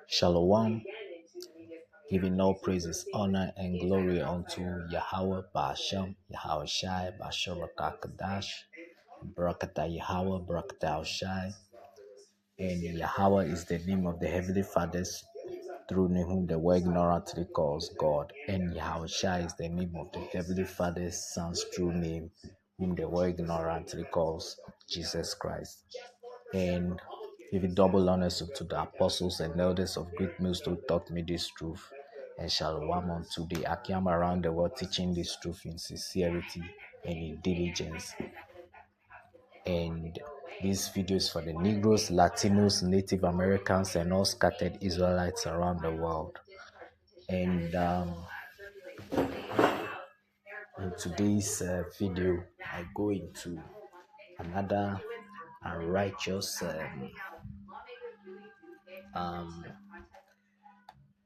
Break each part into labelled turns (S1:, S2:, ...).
S1: Shalom, giving all praises, honor, and glory unto Yahweh, Ba'ashem, Yahweh Shai, Ba'ashem Rakakadash, Barakata Yahweh, Barakata Shai. And Yahweh is the name of the Heavenly Fathers, through whom the world ignorantly calls God. And Yahweh Shai is the name of the Heavenly Father's Son's true name, whom the world ignorantly calls Jesus Christ. And giving double honors to the apostles and elders of great mills who taught me this truth, and shalom unto the Akiam around the world teaching this truth in sincerity and in diligence. And this video is for the Negroes, Latinos, Native Americans, and all scattered Israelites around the world. And in today's video, I go into another unrighteous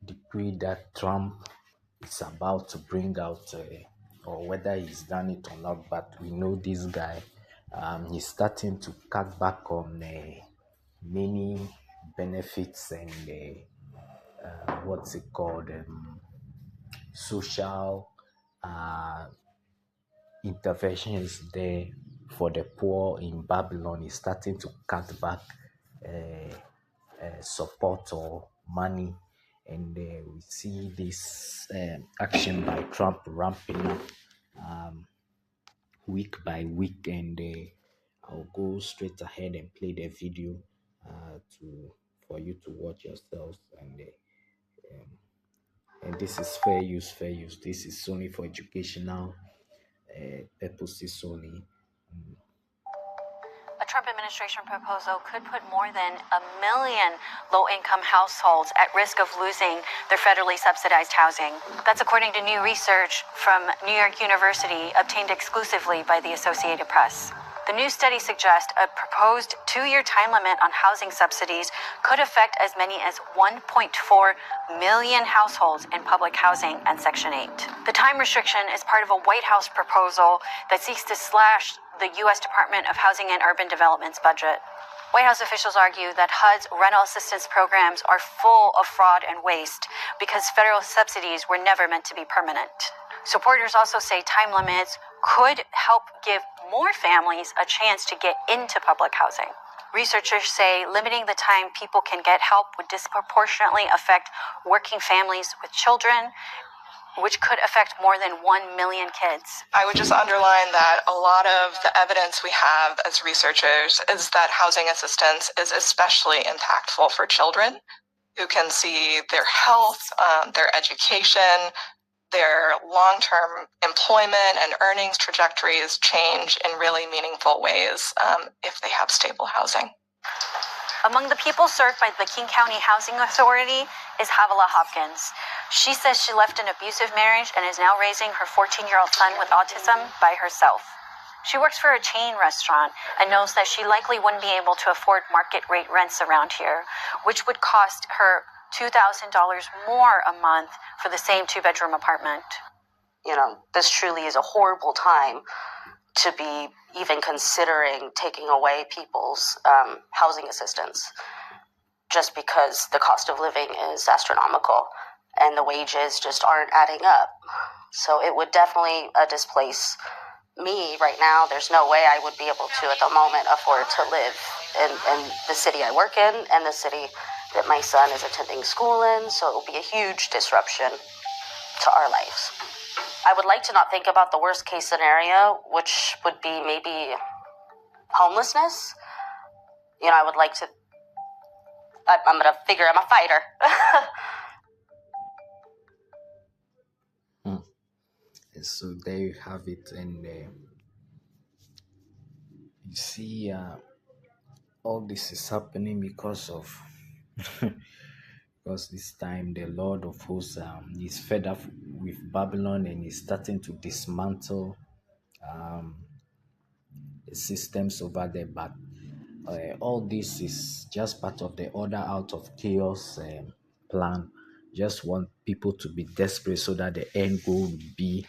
S1: decree that Trump is about to bring out, or whether he's done it or not. But we know this guy, he's starting to cut back on many benefits and what's it called, social interventions there for the poor in Babylon. Is starting to cut back support or money, and we see this action by Trump ramping up week by week. And I'll go straight ahead and play the video for you to watch yourselves. And this is fair use. This is only for educational purposes only.
S2: A Trump administration proposal could put more than 1 million low-income households at risk of losing their federally subsidized housing. That's according to new research from New York University obtained exclusively by the Associated Press. The new study suggests a proposed 2-year time limit on housing subsidies could affect as many as 1.4 million households in public housing and Section 8. The time restriction is part of a White House proposal that seeks to slash the U.S. Department of Housing and Urban Development's budget. White House officials argue that HUD's rental assistance programs are full of fraud and waste because federal subsidies were never meant to be permanent. Supporters also say time limits could help give more families a chance to get into public housing. Researchers say limiting the time people can get help would disproportionately affect working families with children, which could affect more than 1 million kids.
S3: I would just underline that a lot of the evidence we have as researchers is that housing assistance is especially impactful for children who can see their health, their education, their long-term employment and earnings trajectories change in really meaningful ways if they have stable housing.
S2: Among the people served by the King County Housing Authority is Havilah Hopkins. She says she left an abusive marriage and is now raising her 14-year-old son with autism by herself. She works for a chain restaurant and knows that she likely wouldn't be able to afford market rate rents around here, which would cost her $2,000 more a month for the same 2-bedroom apartment.
S4: You know, this truly is a horrible time to be even considering taking away people's housing assistance, just because the cost of living is astronomical and the wages just aren't adding up. So it would definitely displace me right now. There's no way I would be able to, at the moment, afford to live in the city I work in and the city that my son is attending school in. So it will be a huge disruption to our lives. I would like to not think about the worst case scenario, which would be maybe homelessness. You know, I would like to, I'm going to figure I'm a fighter.
S1: So there you have it. And you see, all this is happening because of because this time the Lord of hosts is fed up with Babylon and is starting to dismantle the systems over there. But all this is just part of the order out of chaos plan. Just want people to be desperate so that the end goal will be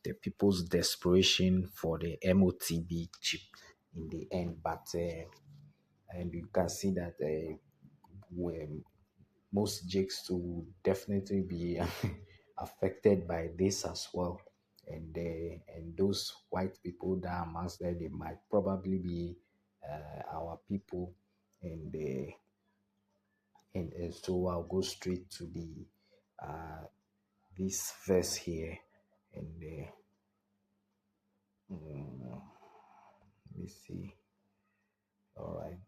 S1: the people's desperation for the MOTB chip in the end. But and you can see that where most Jakes will definitely be affected by this as well. And those white people that are amongst them, they might probably be our people. And uh, and, and so I'll go straight to the this verse here. And let me see. All right.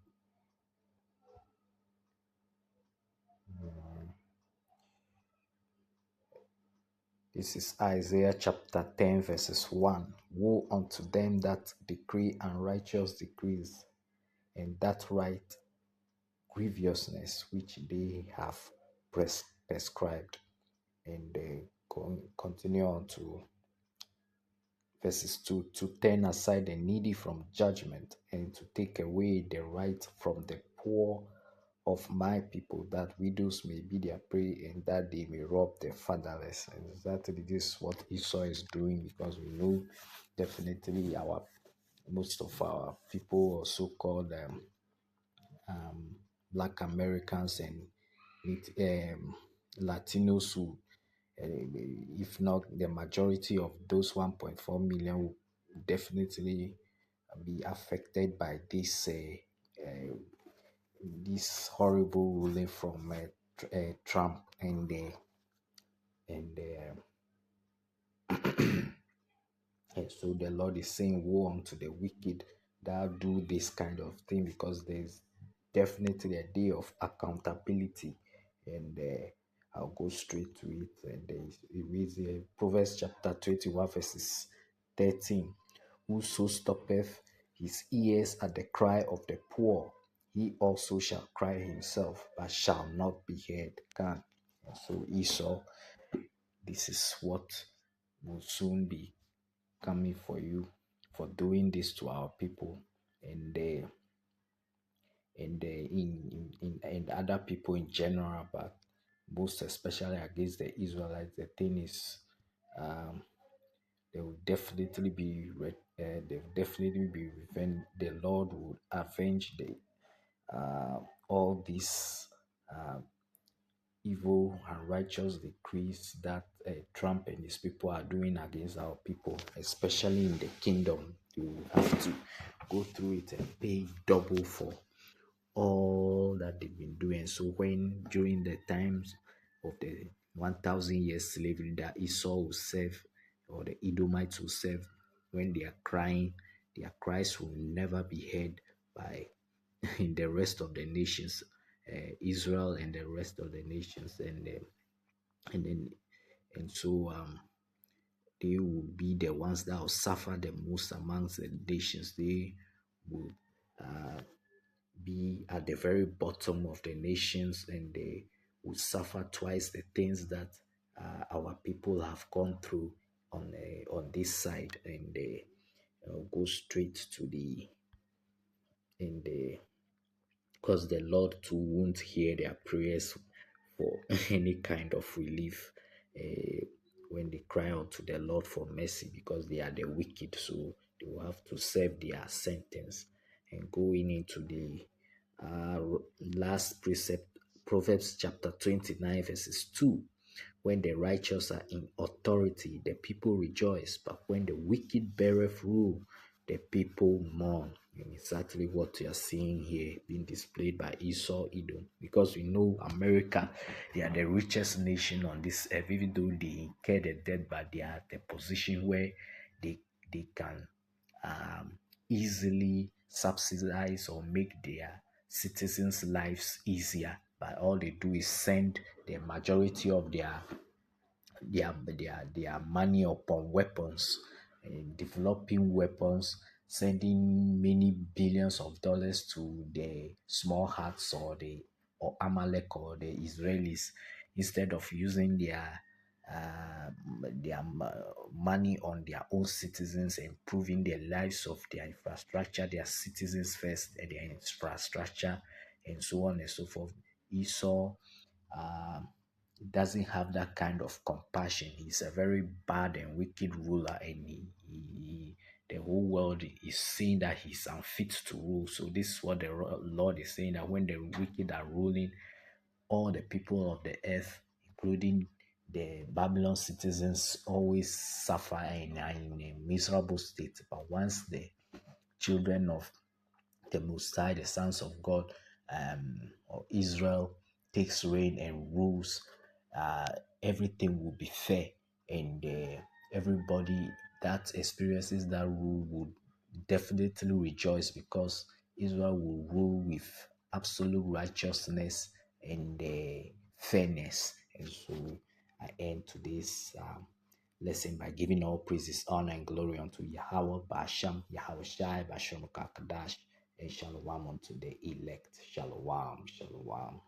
S1: This is Isaiah chapter 10, verses 1. Woe unto them that decree unrighteous decrees, and that write grievousness which they have prescribed. And continue on to verses 2, to turn aside the needy from judgment, and to take away the right from the poor of my people, that widows may be their prey, and that they may rob the fatherless. And exactly this is what Esau is doing, because we know definitely most of our people, or so-called Black Americans and Latinos, who, if not the majority of those 1.4 million, will definitely be affected by this horrible ruling from Trump. And so the Lord is saying, woe unto the wicked that do this kind of thing, because there's definitely a day of accountability. And I'll go straight to it. And it reads Proverbs chapter 21, verses 13. Whoso stoppeth his ears at the cry of the poor, he also shall cry himself, but shall not be heard. Can. And so Esau, this is what will soon be coming for you, for doing this to our people, and other people in general, but most especially against the Israelites. The thing is, they will definitely be revenge. The Lord will avenge the all these evil and righteous decrees that Trump and his people are doing against our people, especially in the kingdom. You have to go through it and pay double for all that they've been doing. So when during the times of the 1,000 years slavery that Esau will serve, or the Edomites will serve, when they are crying, their cries will never be heard by in the rest of the nations, Israel and the rest of the nations. And so they will be the ones that will suffer the most amongst the nations. They will be at the very bottom of the nations, and they will suffer twice the things that our people have gone through on this side. And they go straight to the because the Lord too won't hear their prayers for any kind of relief when they cry out to the Lord for mercy, because they are the wicked. So they will have to serve their sentence. And going into the last precept, Proverbs chapter 29, verses 2. When the righteous are in authority, the people rejoice, but when the wicked beareth rule, the people mourn. And exactly what you are seeing here being displayed by Esau, Edom, because we know America, they are the richest nation on this earth. Even though they incur the debt, but they are at the position where they can easily subsidize or make their citizens' lives easier. But all they do is send the majority of their money upon weapons, developing weapons, sending many billions of dollars to the small huts, or Amalek, or the Israelis, instead of using uh, money on their own citizens, improving the lives of their infrastructure, their citizens first, and their infrastructure, and so on and so forth. Esau um, doesn't have that kind of compassion. He's a very bad and wicked ruler, and the whole world is saying that he's unfit to rule. So this is what the Lord is saying, that when the wicked are ruling, all the people of the earth, including the Babylon citizens, always suffer and are in a miserable state. But once the children of the Most High, the sons of God, or Israel, takes reign and rules, uh, everything will be fair, and everybody that experiences that rule will definitely rejoice, because Israel will rule with absolute righteousness and fairness. And so I end today's lesson by giving all praises, honor, and glory unto Yahweh, Basham, Yahweh Shai, Basham Kakadash, and Shalom unto the elect. Shalom, Shalom.